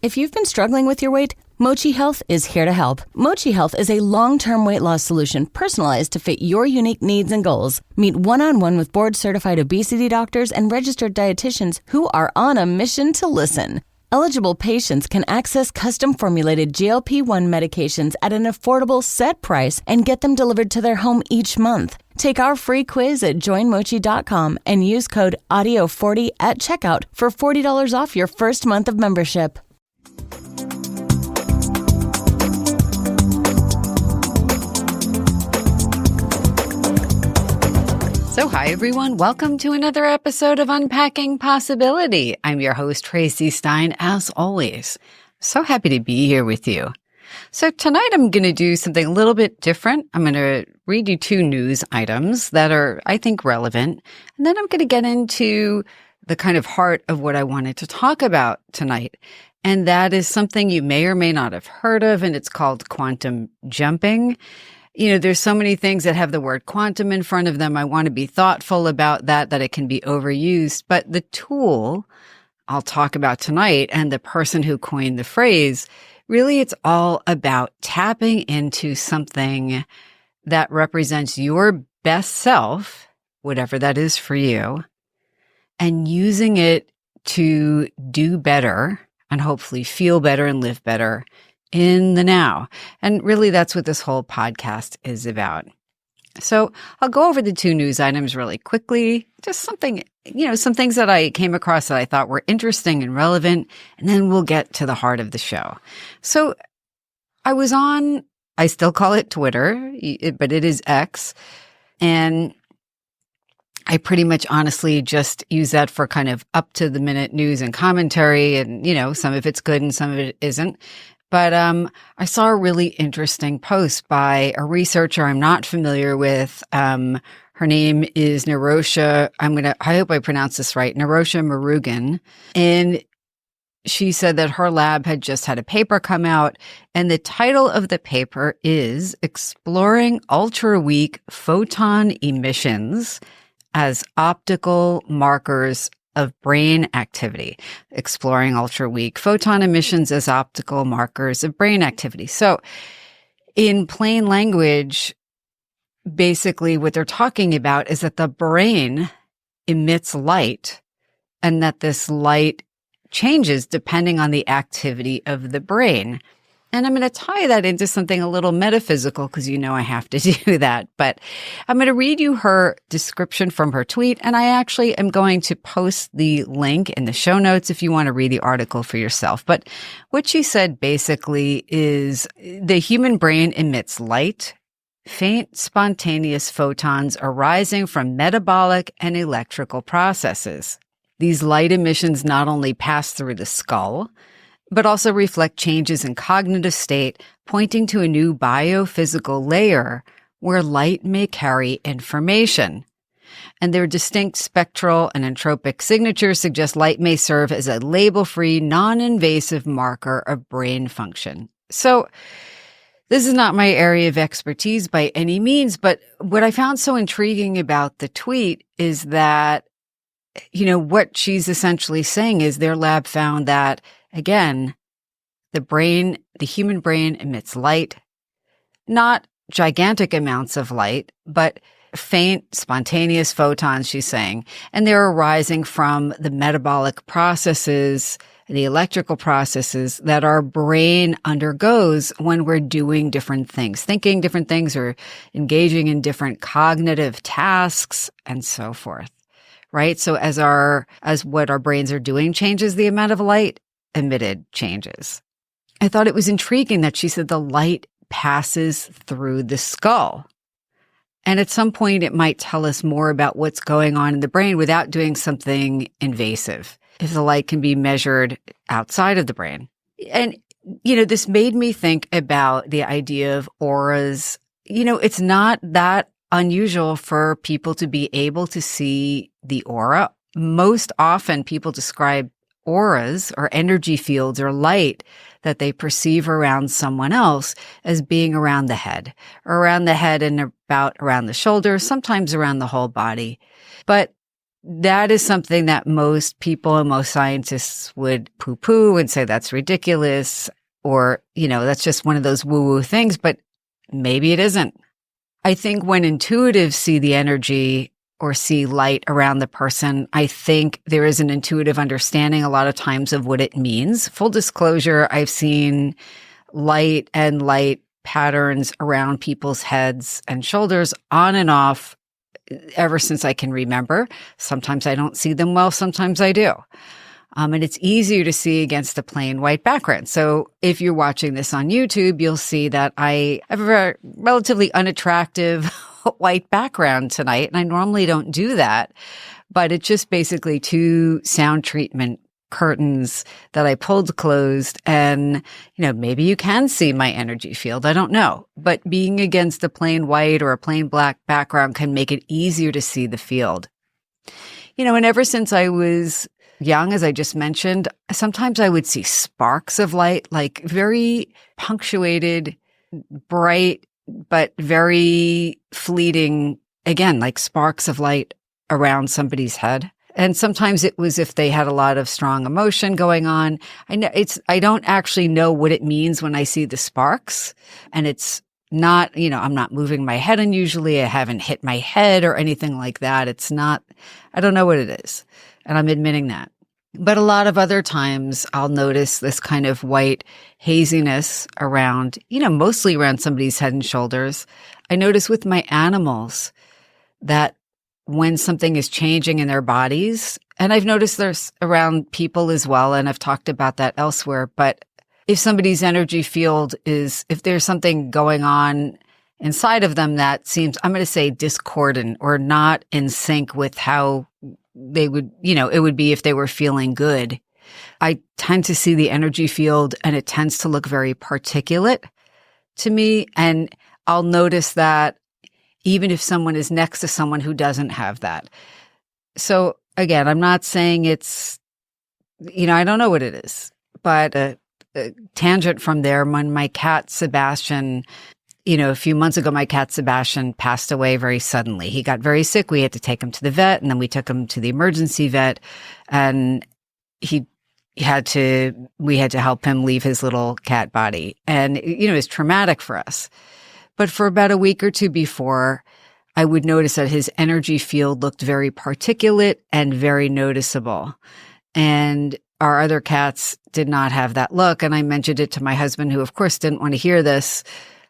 If you've been struggling with your weight, Mochi Health is here to help. Mochi Health is a long-term weight loss solution personalized to fit your unique needs and goals. Meet one-on-one with board-certified obesity doctors and registered dietitians who are on a mission to listen. Eligible patients can access custom-formulated GLP-1 medications at an affordable set price and get them delivered to their home each month. Take our free quiz at joinmochi.com and use code AUDIO40 at checkout for $40 off your first month of membership. So hi, everyone. Welcome to another episode of Unpacking Possibility. I'm your host, Traci Stein, as always. So happy to be here with you. So tonight I'm going to do something a little bit different. I'm going to read you two news items that are, I think, relevant. And then I'm going to get into the kind of heart of what I wanted to talk about tonight. And that is something you may or may not have heard of, and it's called quantum jumping. You know, there's so many things that have the word quantum in front of them. I want to be thoughtful about that it can be overused. But the tool I'll talk about tonight and the person who coined the phrase, really it's all about tapping into something that represents your best self, whatever that is for you, and using it to do better and hopefully feel better and live better in the now. And really that's what this whole podcast is about. So I'll go over the two news items really quickly, just something, some things that I came across that I thought were interesting and relevant, and then we'll get to the heart of the show. So I was on, I still call it Twitter, but it is X, and I pretty much honestly just use that for kind of up to the minute news and commentary, and, some of it's good and some of it isn't. But I saw a really interesting post by a researcher I'm not familiar with. Her name is Nerosha. I hope I pronounce this right, Nerosha Murugan. And she said that her lab had just had a paper come out, and the title of the paper is Exploring Ultra-Weak Photon Emissions as Optical Markers of Brain Activity, exploring ultra-weak photon emissions as optical markers of brain activity. So in plain language, basically what they're talking about is that the brain emits light and that this light changes depending on the activity of the brain. And I'm going to tie that into something a little metaphysical because I have to do that. But I'm going to read you her description from her tweet. And I actually am going to post the link in the show notes if you want to read the article for yourself. But what she said basically is the human brain emits light, faint, spontaneous photons arising from metabolic and electrical processes. These light emissions not only pass through the skull, but also reflect changes in cognitive state, pointing to a new biophysical layer where light may carry information. And their distinct spectral and entropic signatures suggest light may serve as a label-free, non-invasive marker of brain function. So this is not my area of expertise by any means, but what I found so intriguing about the tweet is that, what she's essentially saying is their lab found that again, the human brain emits light, not gigantic amounts of light, but faint, spontaneous photons, she's saying, and they're arising from the metabolic processes, the electrical processes that our brain undergoes when we're doing different things, thinking different things or engaging in different cognitive tasks and so forth, right? So as what our brains are doing changes, the amount of light emitted changes. I thought it was intriguing that she said the light passes through the skull. And at some point, it might tell us more about what's going on in the brain without doing something invasive, if the light can be measured outside of the brain. And, this made me think about the idea of auras. It's not that unusual for people to be able to see the aura. Most often, people describe auras or energy fields or light that they perceive around someone else as being around the head and about around the shoulders, sometimes around the whole body. But that is something that most people and most scientists would poo-poo and say that's ridiculous, or, that's just one of those woo-woo things, but maybe it isn't. I think when intuitives see the energy or see light around the person, I think there is an intuitive understanding a lot of times of what it means. Full disclosure, I've seen light and light patterns around people's heads and shoulders on and off ever since I can remember. Sometimes I don't see them well, sometimes I do. And it's easier to see against a plain white background. So if you're watching this on YouTube, you'll see that I have a relatively unattractive white background tonight. And I normally don't do that, but it's just basically 2 sound treatment curtains that I pulled closed. And, maybe you can see my energy field. I don't know. But being against a plain white or a plain black background can make it easier to see the field. And ever since I was young, as I just mentioned, sometimes I would see sparks of light, like very punctuated, bright, but very fleeting, again, like sparks of light around somebody's head. And sometimes it was if they had a lot of strong emotion going on. I don't actually know what it means when I see the sparks, and it's not, I'm not moving my head unusually. I haven't hit my head or anything like that. It's not, I don't know what it is. And I'm admitting that. But a lot of other times I'll notice this kind of white haziness around, mostly around somebody's head and shoulders. I notice with my animals that when something is changing in their bodies, and I've noticed there's around people as well, and I've talked about that elsewhere, but if somebody's energy field if there's something going on inside of them that seems, I'm going to say discordant or not in sync with how they would, it would be if they were feeling good. I tend to see the energy field and it tends to look very particulate to me. And I'll notice that even if someone is next to someone who doesn't have that. So again, I'm not saying it's, I don't know what it is, but a tangent from there, when my cat Sebastian, a few months ago, my cat Sebastian passed away very suddenly. He got very sick. We had to take him to the vet, and then we took him to the emergency vet, and we had to help him leave his little cat body. And, it was traumatic for us. But for about a week or two before, I would notice that his energy field looked very particulate and very noticeable. And our other cats did not have that look. And I mentioned it to my husband, who of course didn't want to hear this.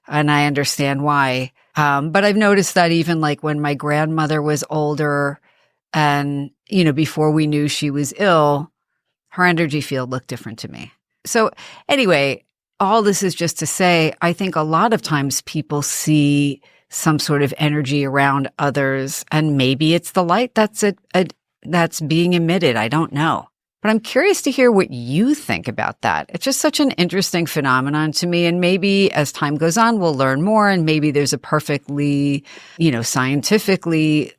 And I understand why. But I've noticed that even like when my grandmother was older and, before we knew she was ill, her energy field looked different to me. So anyway, all this is just to say, I think a lot of times people see some sort of energy around others, and maybe it's the light that's being emitted. I don't know. But I'm curious to hear what you think about that. It's just such an interesting phenomenon to me. And maybe as time goes on, we'll learn more. And maybe there's a perfectly, scientifically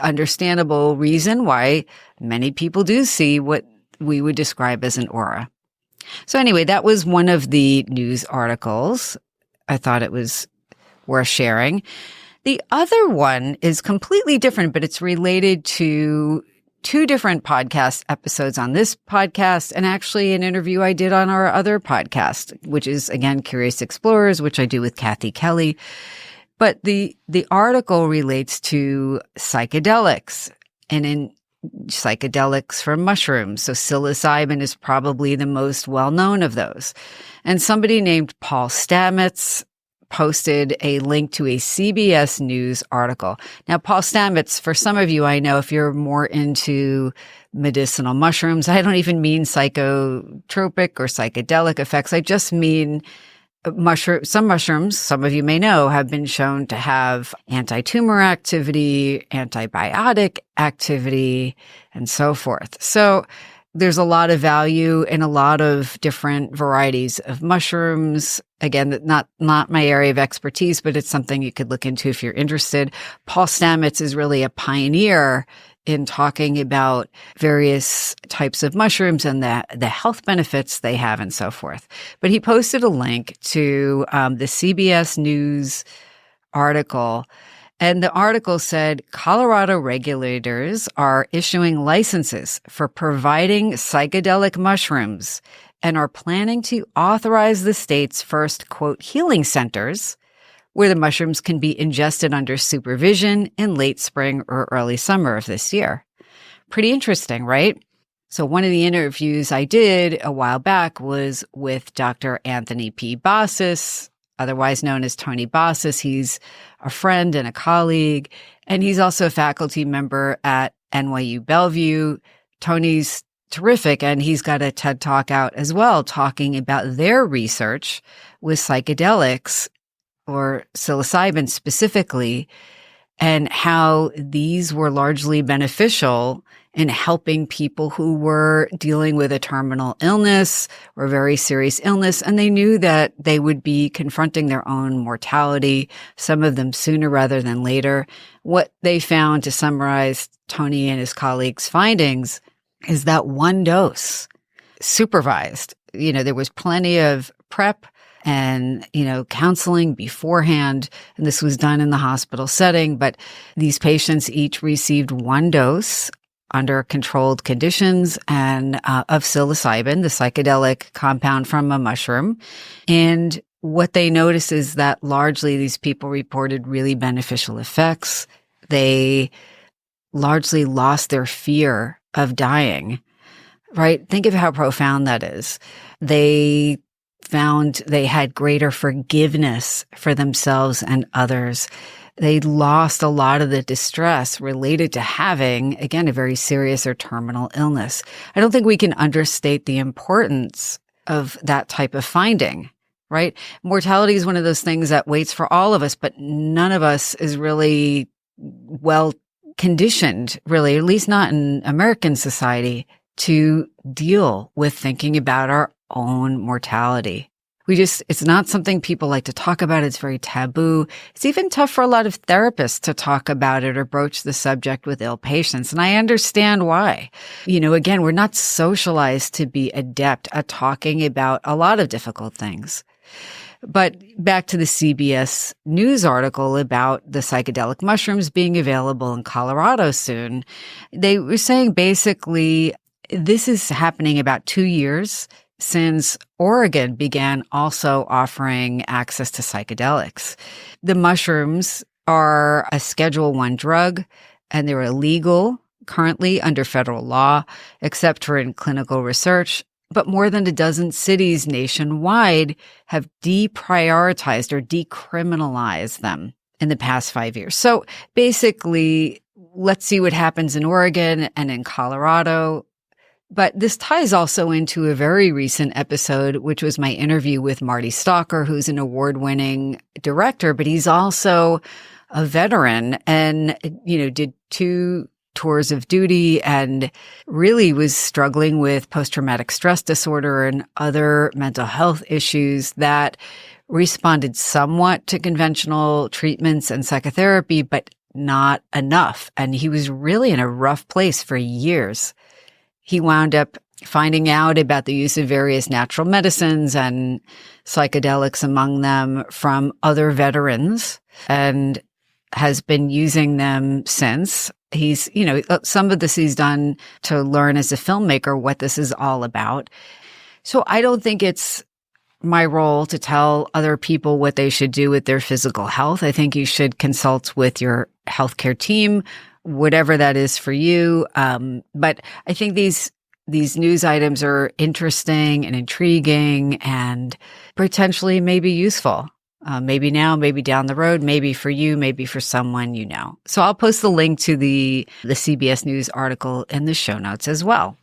understandable reason why many people do see what we would describe as an aura. So anyway, that was one of the news articles. I thought it was worth sharing. The other one is completely different, but it's related to 2 different podcast episodes on this podcast, and actually an interview I did on our other podcast, which is, again, Curious Explorers, which I do with Kathy Kelly. But the article relates to psychedelics, and in psychedelics from mushrooms. So psilocybin is probably the most well-known of those. And somebody named Paul Stamets posted a link to a CBS News article. Now, Paul Stamets, for some of you, I know if you're more into medicinal mushrooms, I don't even mean psychotropic or psychedelic effects. I just mean some mushrooms, some of you may know, have been shown to have anti-tumor activity, antibiotic activity, and so forth. So there's a lot of value in a lot of different varieties of mushrooms. Again, not my area of expertise, but it's something you could look into if you're interested. Paul Stamets is really a pioneer in talking about various types of mushrooms and the health benefits they have and so forth. But he posted a link to the CBS News article, And the article said Colorado regulators are issuing licenses for providing psychedelic mushrooms and are planning to authorize the state's first, quote, healing centers where the mushrooms can be ingested under supervision in late spring or early summer of this year. Pretty interesting, right? So one of the interviews I did a while back was with Dr. Anthony P. Bossis, otherwise known as Tony Bossis. He's a friend and a colleague, and he's also a faculty member at NYU Bellevue. Tony's terrific, and he's got a TED Talk out as well talking about their research with psychedelics, or psilocybin specifically, and how these were largely beneficial in helping people who were dealing with a terminal illness or very serious illness. And they knew that they would be confronting their own mortality, some of them sooner rather than later. What they found, to summarize Tony and his colleagues' findings, is that one dose, supervised, there was plenty of prep and, counseling beforehand. And this was done in the hospital setting, but these patients each received one dose under controlled conditions and of psilocybin, the psychedelic compound from a mushroom. And what they noticed is that largely these people reported really beneficial effects. They largely lost their fear of dying, right? Think of how profound that is. They found they had greater forgiveness for themselves and others. They lost a lot of the distress related to having, again, a very serious or terminal illness. I don't think we can understate the importance of that type of finding, right? Mortality is one of those things that waits for all of us, but none of us is really well conditioned, really, at least not in American society, to deal with thinking about our own mortality. It's not something people like to talk about. It's very taboo. It's even tough for a lot of therapists to talk about it or broach the subject with ill patients. And I understand why. Again, we're not socialized to be adept at talking about a lot of difficult things. But back to the CBS News article about the psychedelic mushrooms being available in Colorado soon. They were saying basically this is happening about 2 years since Oregon began also offering access to psychedelics. The mushrooms are a Schedule I drug, and they're illegal currently under federal law, except for in clinical research. But more than a dozen cities nationwide have deprioritized or decriminalized them in the past 5 years. So basically, let's see what happens in Oregon and in Colorado. But this ties also into a very recent episode, which was my interview with Marty Stalker, who's an award-winning director, but he's also a veteran and, did 2 tours of duty and really was struggling with post-traumatic stress disorder and other mental health issues that responded somewhat to conventional treatments and psychotherapy, but not enough. And he was really in a rough place for years. He wound up finding out about the use of various natural medicines and psychedelics among them from other veterans and has been using them since. He's, some of this he's done to learn as a filmmaker what this is all about. So I don't think it's my role to tell other people what they should do with their physical health. I think you should consult with your healthcare team, whatever that is for you. But I think these news items are interesting and intriguing and potentially maybe useful. Maybe now, maybe down the road, maybe for you, maybe for someone you know. So I'll post the link to the CBS News article in the show notes as well.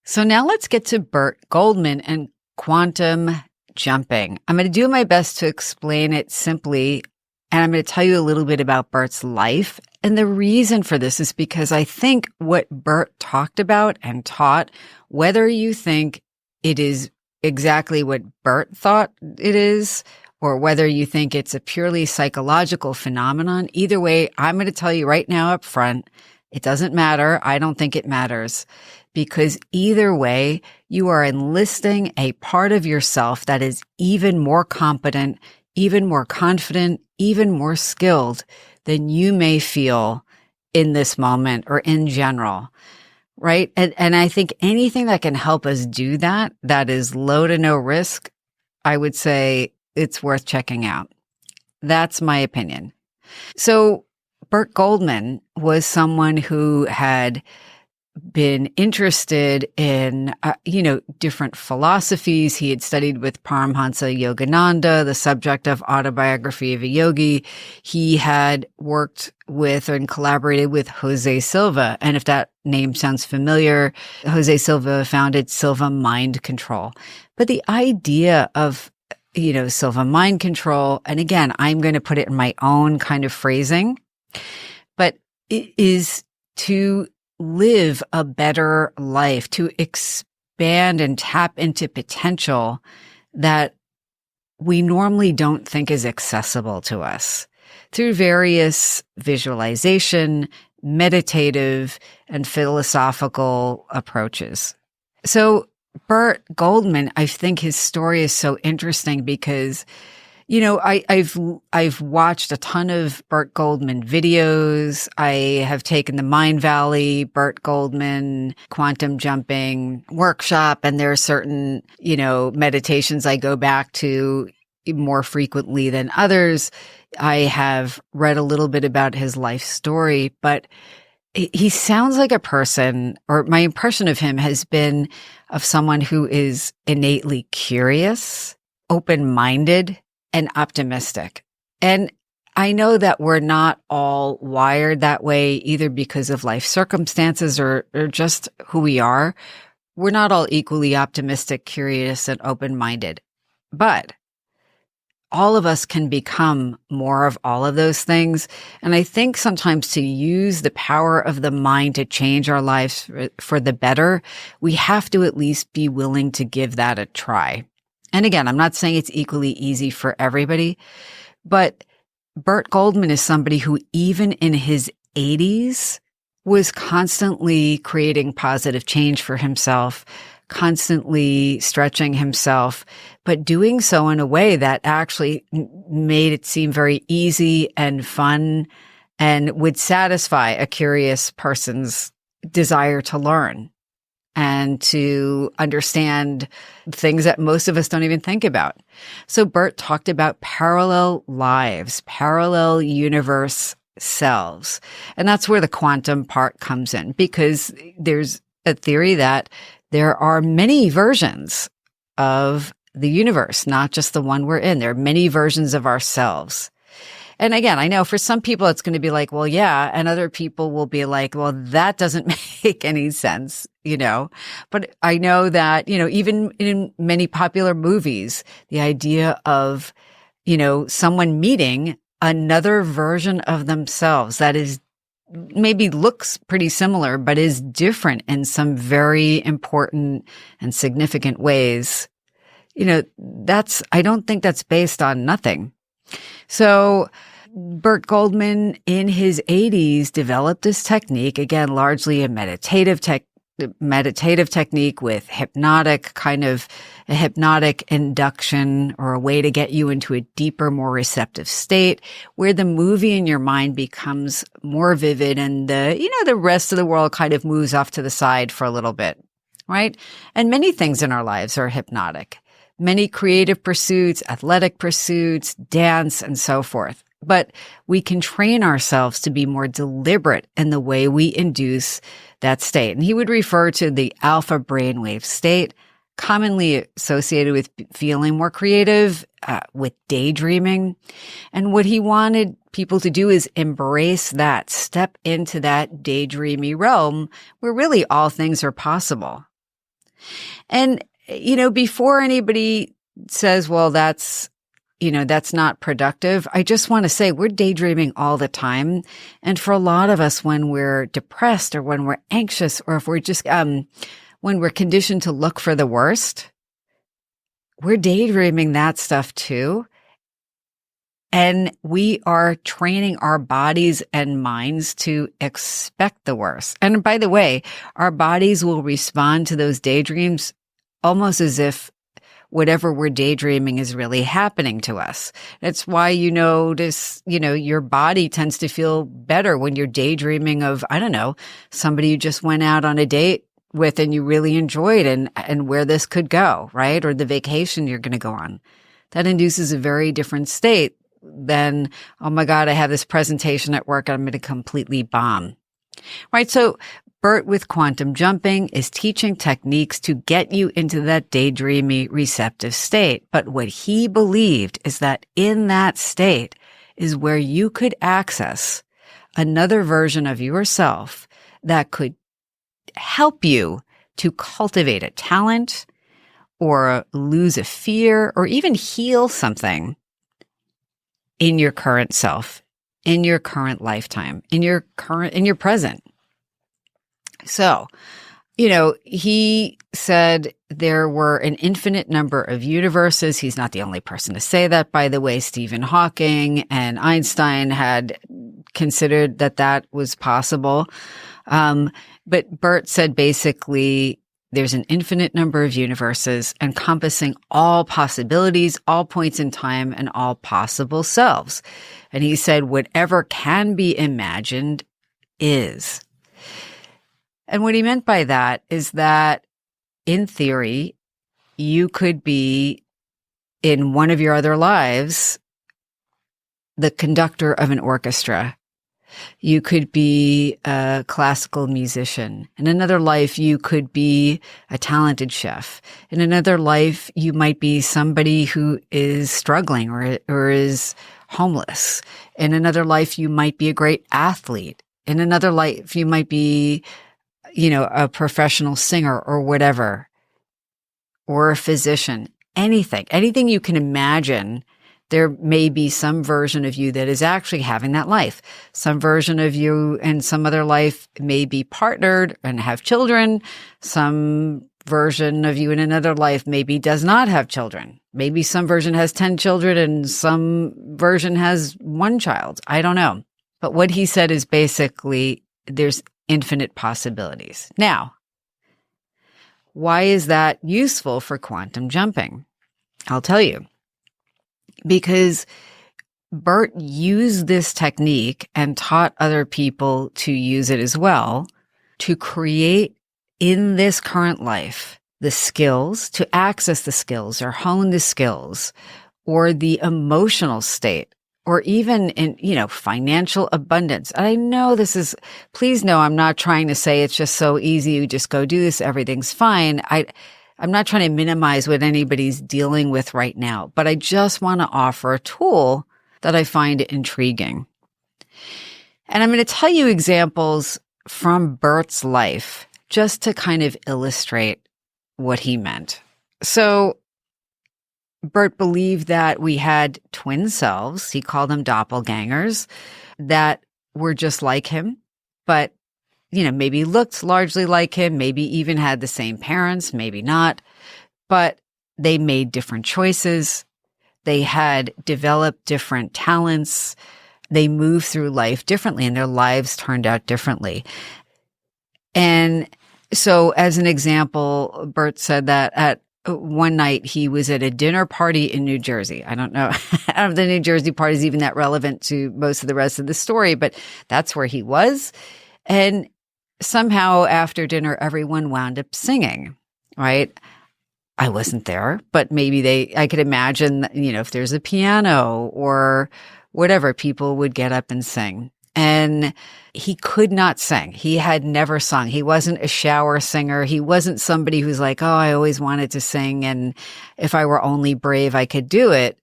So now let's get to Burt Goldman and quantum jumping. I'm going to do my best to explain it simply, and I'm going to tell you a little bit about Burt's life. And the reason for this is because I think what Burt talked about and taught, whether you think it is exactly what Burt thought it is, or whether you think it's a purely psychological phenomenon, either way, I'm going to tell you right now up front, it doesn't matter. I don't think it matters. Because either way, you are enlisting a part of yourself that is even more competent, even more confident, even more skilled than you may feel in this moment or in general, right? And I think anything that can help us do that, that is low to no risk, I would say it's worth checking out. That's my opinion. So Burt Goldman was someone who had been interested in, different philosophies. He had studied with Paramhansa Yogananda, the subject of Autobiography of a Yogi. He had worked with and collaborated with Jose Silva. And if that name sounds familiar, Jose Silva founded Silva Mind Control. But the idea of, Silva Mind Control, and again, I'm going to put it in my own kind of phrasing, but it is to live a better life, to expand and tap into potential that we normally don't think is accessible to us through various visualization, meditative, and philosophical approaches. So Burt Goldman, I think his story is so interesting because I've watched a ton of Burt Goldman videos. I have taken the Mind Valley, Burt Goldman, quantum jumping workshop, and there are certain, meditations I go back to more frequently than others. I have read a little bit about his life story, but he sounds like a person, or my impression of him has been of someone who is innately curious, open-minded, and optimistic. And I know that we're not all wired that way, either because of life circumstances or just who we are. We're not all equally optimistic, curious, and open-minded. But all of us can become more of all of those things. And I think sometimes to use the power of the mind to change our lives for the better, we have to at least be willing to give that a try. And again, I'm not saying it's equally easy for everybody, but Burt Goldman is somebody who even in his 80s was constantly creating positive change for himself, constantly stretching himself, but doing so in a way that actually made it seem very easy and fun and would satisfy a curious person's desire to learn and to understand things that most of us don't even think about. So Burt talked about parallel lives, parallel universe selves. And that's where the quantum part comes in, because there's a theory that there are many versions of the universe, not just the one we're in. There are many versions of ourselves. And again, I know for some people it's going to be like, well, yeah. And other people will be like, well, that doesn't make any sense, But I know that, even in many popular movies, the idea of, someone meeting another version of themselves that is maybe looks pretty similar, but is different in some very important and significant ways. I don't think that's based on nothing. So Burt Goldman in his 80s developed this technique, again, largely a meditative technique with hypnotic, kind of a hypnotic induction, or a way to get you into a deeper, more receptive state where the movie in your mind becomes more vivid and the rest of the world kind of moves off to the side for a little bit, right? And many things in our lives are hypnotic. Many creative pursuits, athletic pursuits, dance, and so forth. But we can train ourselves to be more deliberate in the way we induce that state. And he would refer to the alpha brainwave state, commonly associated with feeling more creative, with daydreaming. And what he wanted people to do is embrace that, step into that daydreamy realm where really all things are possible. And, before anybody says, well, that's not productive, I just want to say we're daydreaming all the time. And for a lot of us, when we're depressed or when we're anxious, or if we're just, when we're conditioned to look for the worst, we're daydreaming that stuff too. And we are training our bodies and minds to expect the worst. And by the way, our bodies will respond to those daydreams almost as if whatever we're daydreaming is really happening to us. That's why you notice, your body tends to feel better when you're daydreaming of, I don't know, somebody you just went out on a date with and you really enjoyed and where this could go, right? Or the vacation you're going to go on. That induces a very different state than, oh my God, I have this presentation at work and I'm going to completely bomb. Right? So Burt with quantum jumping is teaching techniques to get you into that daydreamy receptive state. But what he believed is that in that state is where you could access another version of yourself that could help you to cultivate a talent or lose a fear or even heal something in your current self, in your current lifetime, in your present. So, he said there were an infinite number of universes. He's not the only person to say that, by the way. Stephen Hawking and Einstein had considered that was possible. But Burt said basically there's an infinite number of universes encompassing all possibilities, all points in time, and all possible selves. And he said whatever can be imagined is. And what he meant by that is that, in theory, you could be, in one of your other lives, the conductor of an orchestra. You could be a classical musician. In another life, you could be a talented chef. In another life, you might be somebody who is struggling or is homeless. In another life, you might be a great athlete. In another life, you might be, a professional singer or whatever, or a physician. Anything you can imagine. There may be some version of you that is actually having that life. Some version of you in some other life may be partnered and have children. Some version of you in another life maybe does not have children. Maybe some version has 10 children and some version has one child. I don't know. But what he said is basically there's infinite possibilities. Now, why is that useful for quantum jumping? I'll tell you. Because Burt used this technique and taught other people to use it as well to create in this current life the skills, to access the skills or hone the skills or the emotional state or even in, financial abundance. And I know please know I'm not trying to say it's just so easy. You just go do this. Everything's fine. I'm not trying to minimize what anybody's dealing with right now, but I just want to offer a tool that I find intriguing. And I'm going to tell you examples from Burt's life just to kind of illustrate what he meant. So Burt believed that we had twin selves. He called them doppelgangers that were just like him, but maybe looked largely like him, maybe even had the same parents, maybe not, but they made different choices. They had developed different talents. They moved through life differently and their lives turned out differently. And so as an example, Burt said that at one night he was at a dinner party in New Jersey. I don't know if the New Jersey party is even that relevant to most of the rest of the story, but that's where he was. And somehow after dinner, everyone wound up singing, right? I wasn't there, but maybe I could imagine, if there's a piano or whatever, people would get up and sing. And he could not sing. He had never sung. He wasn't a shower singer. He wasn't somebody who's like, oh, I always wanted to sing. And if I were only brave, I could do it.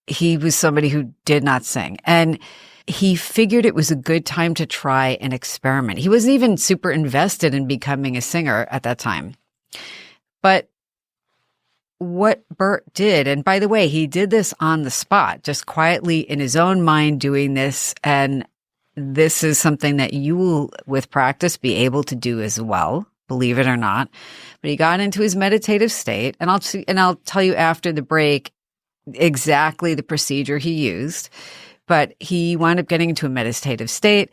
He was somebody who did not sing. And he figured it was a good time to try an experiment. He wasn't even super invested in becoming a singer at that time. But what Burt did, and by the way, he did this on the spot, just quietly in his own mind doing this. And this is something that you will, with practice, be able to do as well, believe it or not. But he got into his meditative state, and I'll tell you after the break exactly the procedure he used. But he wound up getting into a meditative state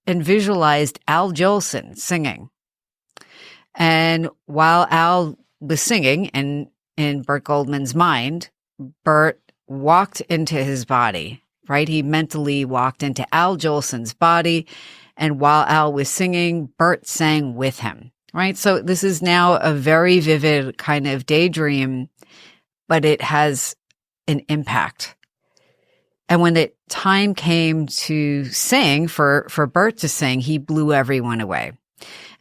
and visualized Al Jolson singing. And while Al was singing, and in Burt Goldman's mind, Burt walked into his body, right? He mentally walked into Al Jolson's body. And while Al was singing, Burt sang with him, right? So this is now a very vivid kind of daydream, but it has an impact. And when the time came to sing, for Burt to sing, he blew everyone away.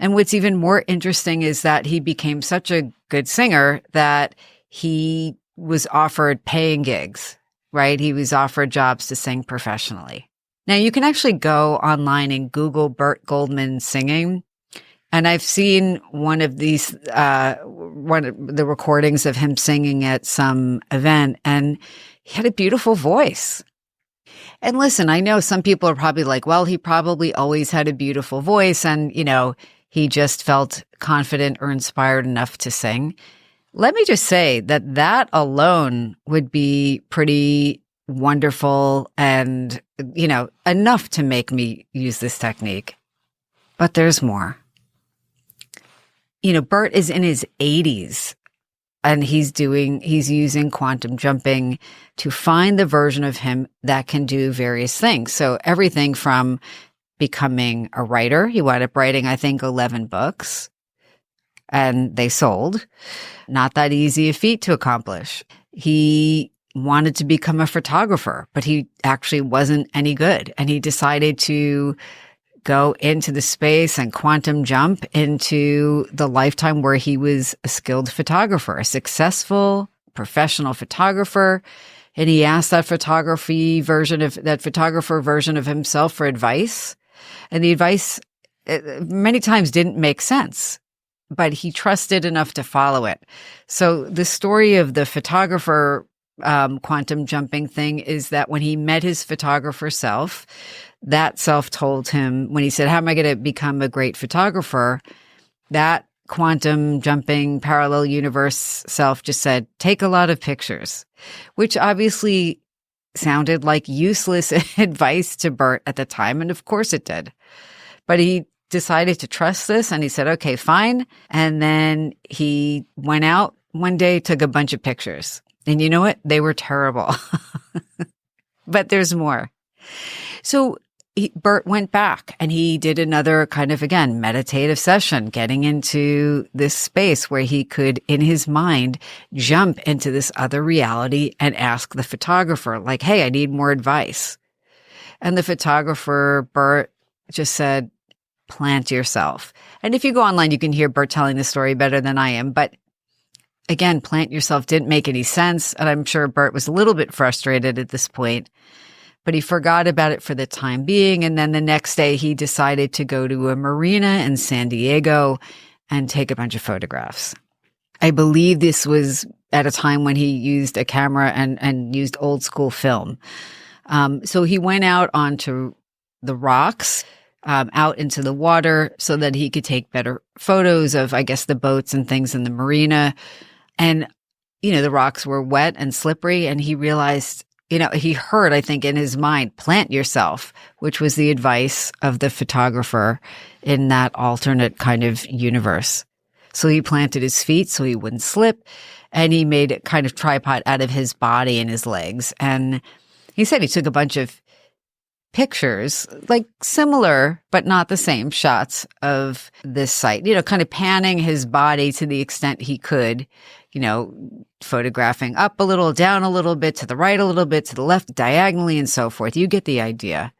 And what's even more interesting is that he became such a good singer that he was offered paying gigs, right? He was offered jobs to sing professionally. Now, you can actually go online and Google Burt Goldman singing. And I've seen one of the recordings of him singing at some event, and he had a beautiful voice. And listen, I know some people are probably like, well, he probably always had a beautiful voice and, he just felt confident or inspired enough to sing. Let me just say that alone would be pretty wonderful and, enough to make me use this technique. But there's more. Burt is in his 80s and he's using quantum jumping to find the version of him that can do various things. So everything from becoming a writer. He wound up writing, I think, 11 books, and they sold. Not that easy a feat to accomplish. He wanted to become a photographer, but he actually wasn't any good. And he decided to go into the space and quantum jump into the lifetime where he was a skilled photographer, a successful professional photographer. And he asked that photographer version of himself for advice. And the advice many times didn't make sense, but he trusted enough to follow it. So the story of the photographer quantum jumping thing is that when he met his photographer self, that self told him, when he said, how am I going to become a great photographer? That quantum jumping parallel universe self just said, take a lot of pictures, which obviously sounded like useless advice to Burt at the time. And of course it did. But he decided to trust this and he said, okay, fine. And then he went out one day, took a bunch of pictures. And you know what? They were terrible. But there's more. So Burt went back and he did another kind of, again, meditative session, getting into this space where he could, in his mind, jump into this other reality and ask the photographer, like, hey, I need more advice. And the photographer, Burt, just said, plant yourself. And if you go online, you can hear Burt telling the story better than I am. But again, plant yourself didn't make any sense. And I'm sure Burt was a little bit frustrated at this point. But he forgot about it for the time being. And then the next day, he decided to go to a marina in San Diego and take a bunch of photographs. I believe this was at a time when he used a camera and used old school film. So he went out onto the rocks, out into the water so that he could take better photos of, I guess, the boats and things in the marina. And, the rocks were wet and slippery. And he realized, he heard, I think, in his mind, plant yourself, which was the advice of the photographer in that alternate kind of universe. So he planted his feet so he wouldn't slip, and he made a kind of tripod out of his body and his legs. And he said he took a bunch of pictures, like similar but not the same shots of this site, kind of panning his body to the extent he could, photographing up a little, down a little bit, to the right a little bit, to the left, diagonally, and so forth. You get the idea.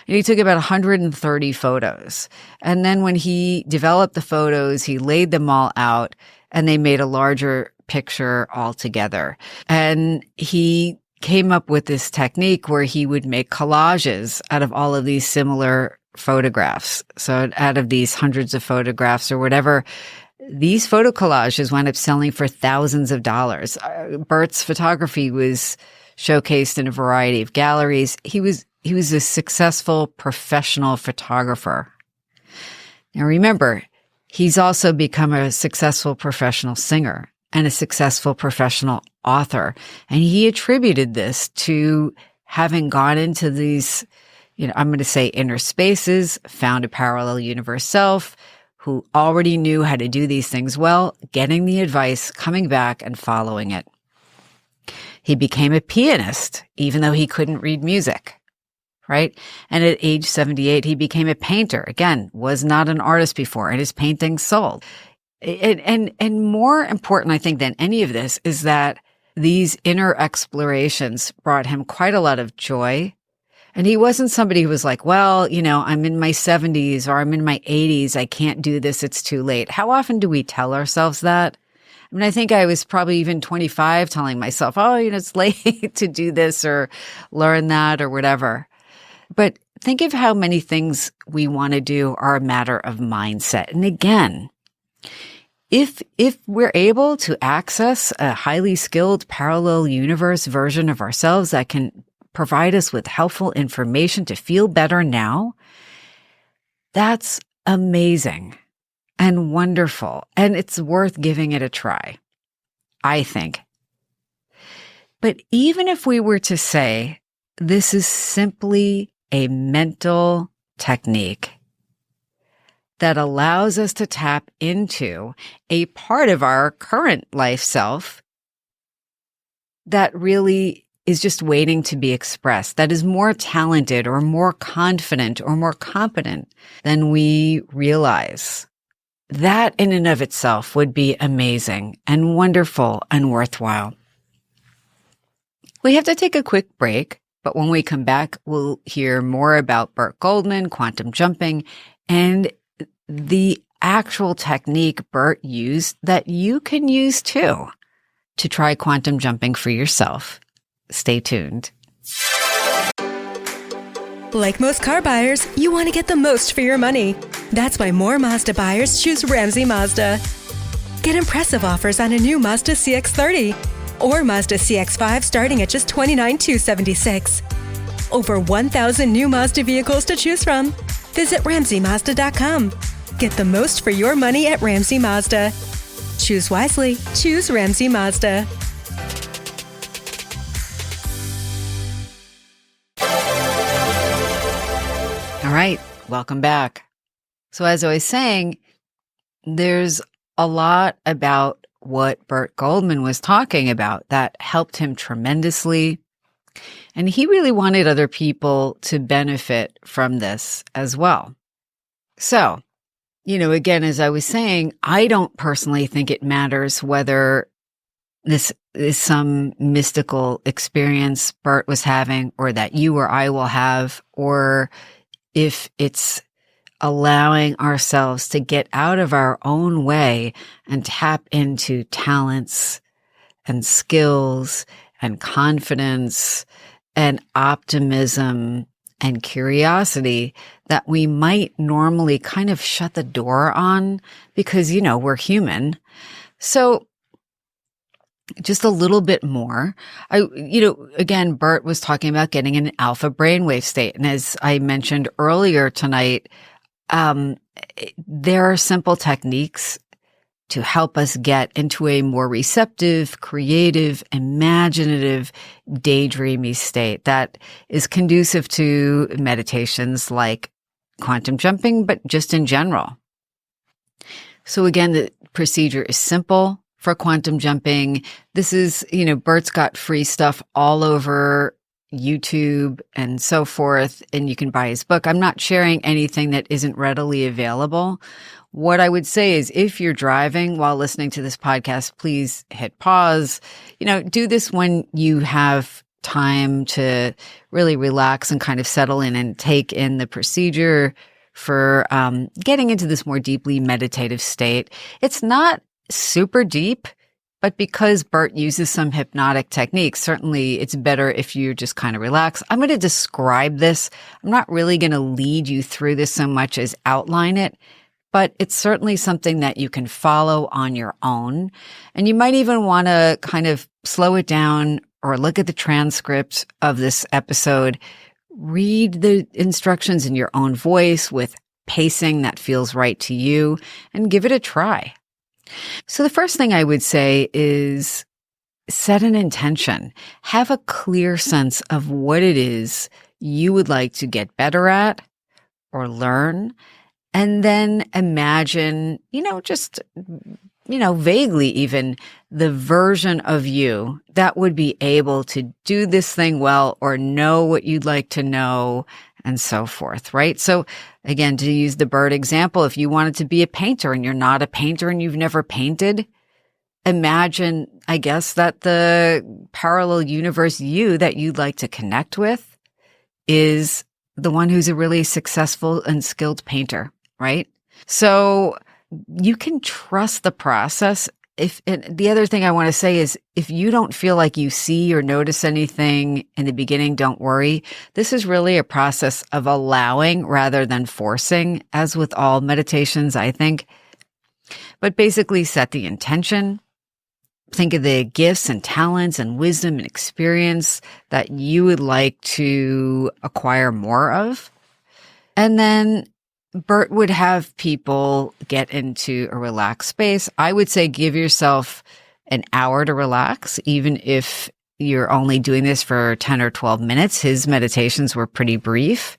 And he took about 130 photos. And then when he developed the photos, he laid them all out and they made a larger picture altogether. And he came up with this technique where he would make collages out of all of these similar photographs. So out of these hundreds of photographs or whatever, these photo collages wound up selling for thousands of dollars. Burt's photography was showcased in a variety of galleries. He was a successful professional photographer. Now remember, he's also become a successful professional singer and a successful professional author. And he attributed this to having gone into these, I'm going to say inner spaces, found a parallel universe self, who already knew how to do these things well, getting the advice, coming back and following it. He became a pianist, even though he couldn't read music, right? And at age 78, he became a painter. Again, was not an artist before, and his paintings sold. And more important, I think, than any of this is that these inner explorations brought him quite a lot of joy. And he wasn't somebody who was like, well, I'm in my 70s or I'm in my 80s. I can't do this. It's too late. How often do we tell ourselves that? I mean, I think I was probably even 25 telling myself, oh, it's late to do this or learn that or whatever. But think of how many things we want to do are a matter of mindset. And again, if we're able to access a highly skilled parallel universe version of ourselves that can provide us with helpful information to feel better now, that's amazing and wonderful. And it's worth giving it a try, I think. But even if we were to say this is simply a mental technique that allows us to tap into a part of our current life self that really is just waiting to be expressed, that is more talented or more confident or more competent than we realize. That in and of itself would be amazing and wonderful and worthwhile. We have to take a quick break, but when we come back, we'll hear more about Burt Goldman, quantum jumping, and the actual technique Burt used that you can use too to try quantum jumping for yourself. Stay tuned. Like most car buyers, you want to get the most for your money. That's why more Mazda buyers choose Ramsey Mazda. Get impressive offers on a new Mazda CX-30 or Mazda CX-5 starting at just $29,276. Over 1,000 new Mazda vehicles to choose from. Visit RamseyMazda.com. Get the most for your money at Ramsey Mazda. Choose wisely. Choose Ramsey Mazda. All right, welcome back. So as I was saying, there's a lot about what Burt Goldman was talking about that helped him tremendously. And he really wanted other people to benefit from this as well. So, again, as I was saying, I don't personally think it matters whether this is some mystical experience Burt was having or that you or I will have, or if it's allowing ourselves to get out of our own way and tap into talents and skills and confidence and optimism and curiosity that we might normally kind of shut the door on because, we're human. So just a little bit more. Again, Burt was talking about getting in an alpha brainwave state. And as I mentioned earlier tonight, there are simple techniques to help us get into a more receptive, creative, imaginative, daydreamy state that is conducive to meditations like quantum jumping, but just in general. So again, the procedure is simple for quantum jumping. This is, Burt's got free stuff all over YouTube and so forth, and you can buy his book. I'm not sharing anything that isn't readily available. What I would say is if you're driving while listening to this podcast, please hit pause. Do this when you have time to really relax and kind of settle in and take in the procedure for getting into this more deeply meditative state. It's not super deep, but because Burt uses some hypnotic techniques, certainly it's better if you just kind of relax. I'm going to describe this. I'm not really going to lead you through this so much as outline it, but it's certainly something that you can follow on your own. And you might even want to kind of slow it down or look at the transcript of this episode. Read the instructions in your own voice with pacing that feels right to you and give it a try. So the first thing I would say is set an intention. Have a clear sense of what it is you would like to get better at or learn, And then imagine, vaguely even the version of you that would be able to do this thing well or know what you'd like to know and so forth, right? So again, to use the bird example, if you wanted to be a painter and you're not a painter and you've never painted, imagine, I guess, that the parallel universe you that you'd like to connect with is the one who's a really successful and skilled painter, right? So you can trust the process. And the other thing I want to say is if you don't feel like you see or notice anything in the beginning, don't worry. This is really a process of allowing rather than forcing, as with all meditations, I think. But basically set the intention. Think of the gifts and talents and wisdom and experience that you would like to acquire more of. And then Burt would have people get into a relaxed space. I would say give yourself an hour to relax, even if you're only doing this for 10 or 12 minutes. His meditations were pretty brief,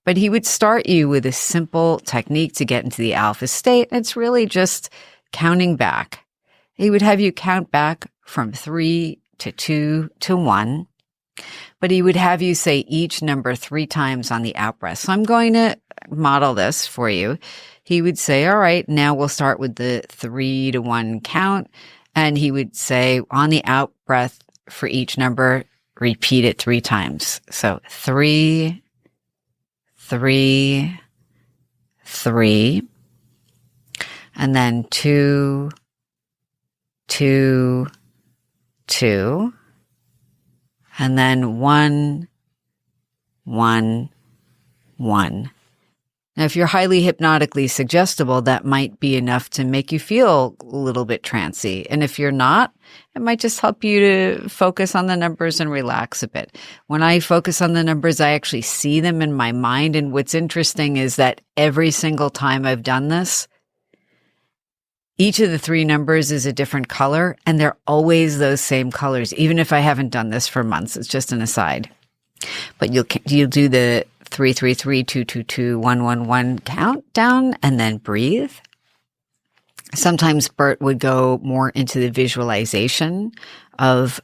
but he would start you with a simple technique to get into the alpha state. It's really just counting back. He would have you count back from 3 to 2 to 1, but he would have you say each number 3 times on the out breath. So I'm going to model this for you. He would say, all right, now we'll start with the 3 to 1 count. And he would say on the out breath for each number, repeat it 3 times. So 3, 3, 3, and then 2, 2, 2, and then 1, 1, 1. Now, if you're highly hypnotically suggestible, that might be enough to make you feel a little bit trancy. And if you're not, it might just help you to focus on the numbers and relax a bit. When I focus on the numbers, I actually see them in my mind. And what's interesting is that every single time I've done this, each of the 3 numbers is a different color, and they're always those same colors, even if I haven't done this for months. It's just an aside. But you'll do the 3, 3, 3, 2, 2, 2, 1, 1, 1 countdown, and then breathe. Sometimes Burt would go more into the visualization of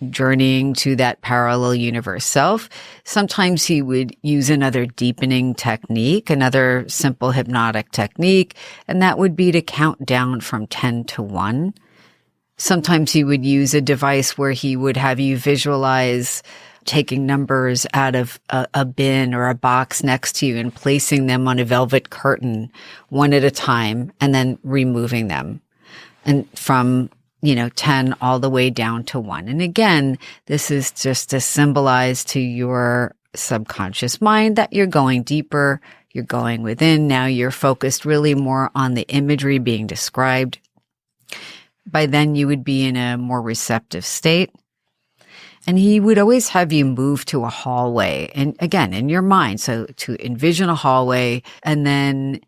journeying to that parallel universe self. Sometimes he would use another deepening technique, another simple hypnotic technique, and that would be to count down from 10 to 1. Sometimes he would use a device where he would have you visualize taking numbers out of a bin or a box next to you and placing them on a velvet curtain one at a time and then removing them. And from 10 all the way down to 1. And again, this is just to symbolize to your subconscious mind that you're going deeper, you're going within. Now you're focused really more on the imagery being described. By then you would be in a more receptive state. And he would always have you move to a hallway. And again, in your mind, so to envision a hallway and then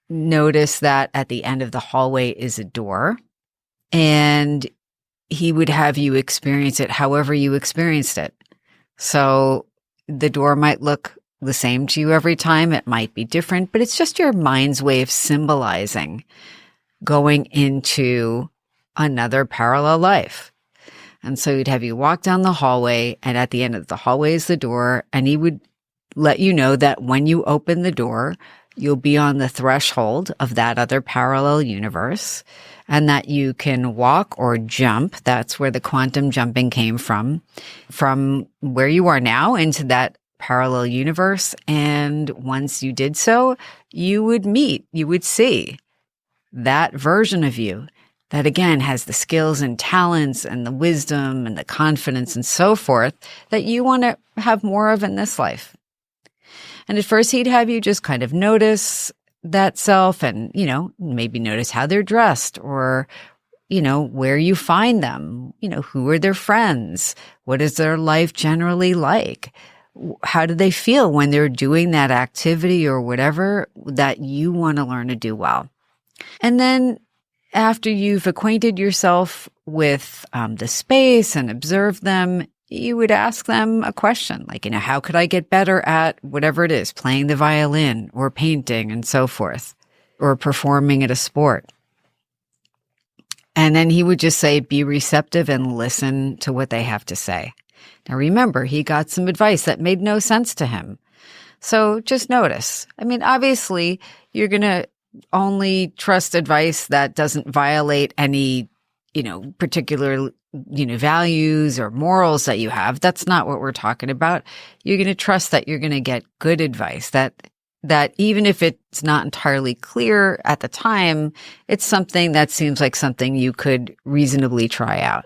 notice that at the end of the hallway is a door. And he would have you experience it however you experienced it. So the door might look the same to you every time. It might be different, but it's just your mind's way of symbolizing going into another parallel life. And so he'd have you walk down the hallway, and at the end of the hallway is the door, and he would let you know that when you open the door, you'll be on the threshold of that other parallel universe, and that you can walk or jump. That's where the quantum jumping came from where you are now into that parallel universe. And once you did so, you would see that version of you that again has the skills and talents and the wisdom and the confidence and so forth that you want to have more of in this life. And at first he'd have you just kind of notice that self and, maybe notice how they're dressed or, where you find them, who are their friends? What is their life generally like? How do they feel when they're doing that activity or whatever that you want to learn to do well? And then after you've acquainted yourself with the space and observed them, you would ask them a question like, how could I get better at whatever it is, playing the violin or painting and so forth, or performing at a sport? And then he would just say, be receptive and listen to what they have to say. Now remember, he got some advice that made no sense to him. So just notice. Obviously, you're going to only trust advice that doesn't violate any, particular, values or morals that you have. That's not what we're talking about. You're going to trust that you're going to get good advice, that even if it's not entirely clear at the time, it's something that seems like something you could reasonably try out.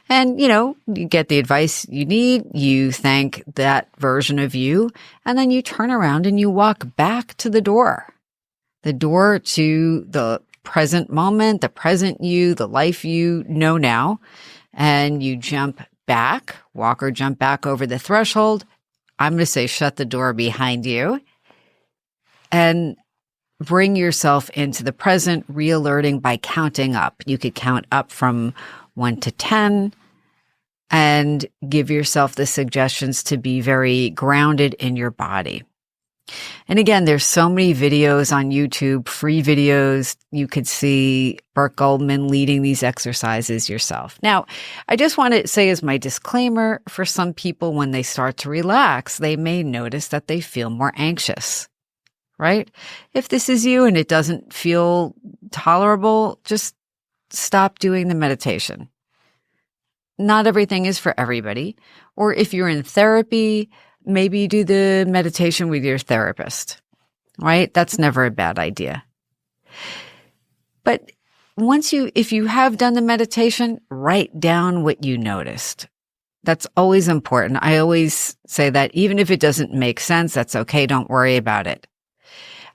And, you get the advice you need, you thank that version of you, and then you turn around and you walk back to the door to the present moment, the present you, the life you know now, and you jump back, walk or jump back over the threshold. I'm going to say shut the door behind you and bring yourself into the present, re-alerting by counting up. You could count up from 1 to 10 and give yourself the suggestions to be very grounded in your body. And again, there's so many videos on YouTube, free videos. You could see Burt Goldman leading these exercises yourself. Now, I just want to say as my disclaimer, for some people, when they start to relax, they may notice that they feel more anxious, right? If this is you and it doesn't feel tolerable, just stop doing the meditation. Not everything is for everybody. Or if you're in therapy, maybe you do the meditation with your therapist, right? That's never a bad idea. But if you have done the meditation, write down what you noticed. That's always important. I always say that even if it doesn't make sense, that's okay. Don't worry about it.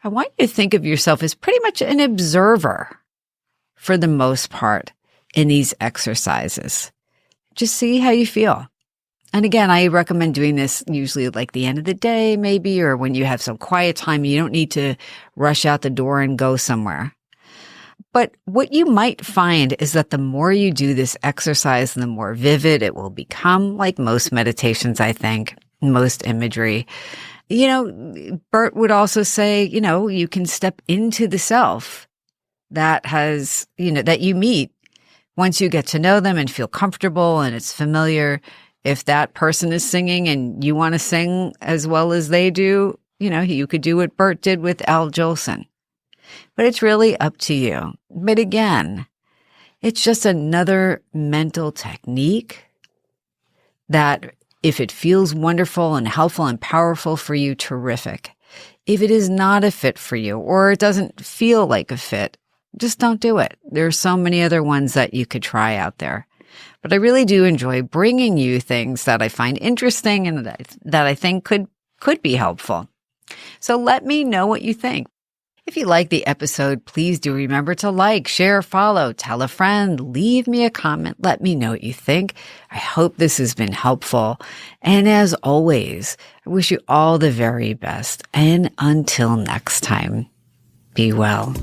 I want you to think of yourself as pretty much an observer for the most part in these exercises. Just see how you feel. And again, I recommend doing this usually like the end of the day, maybe, or when you have some quiet time. You don't need to rush out the door and go somewhere. But what you might find is that the more you do this exercise, the more vivid it will become, like most meditations, I think, most imagery. Burt would also say, you can step into the self that that you meet once you get to know them and feel comfortable and it's familiar. If that person is singing and you want to sing as well as they do, you could do what Burt did with Al Jolson. But it's really up to you. But again, it's just another mental technique that if it feels wonderful and helpful and powerful for you, terrific. If it is not a fit for you or it doesn't feel like a fit, just don't do it. There are so many other ones that you could try out there. But I really do enjoy bringing you things that I find interesting and that I think could be helpful. So let me know what you think. If you like the episode, please do remember to like, share, follow, tell a friend, leave me a comment. Let me know what you think. I hope this has been helpful. And as always, I wish you all the very best. And until next time, be well.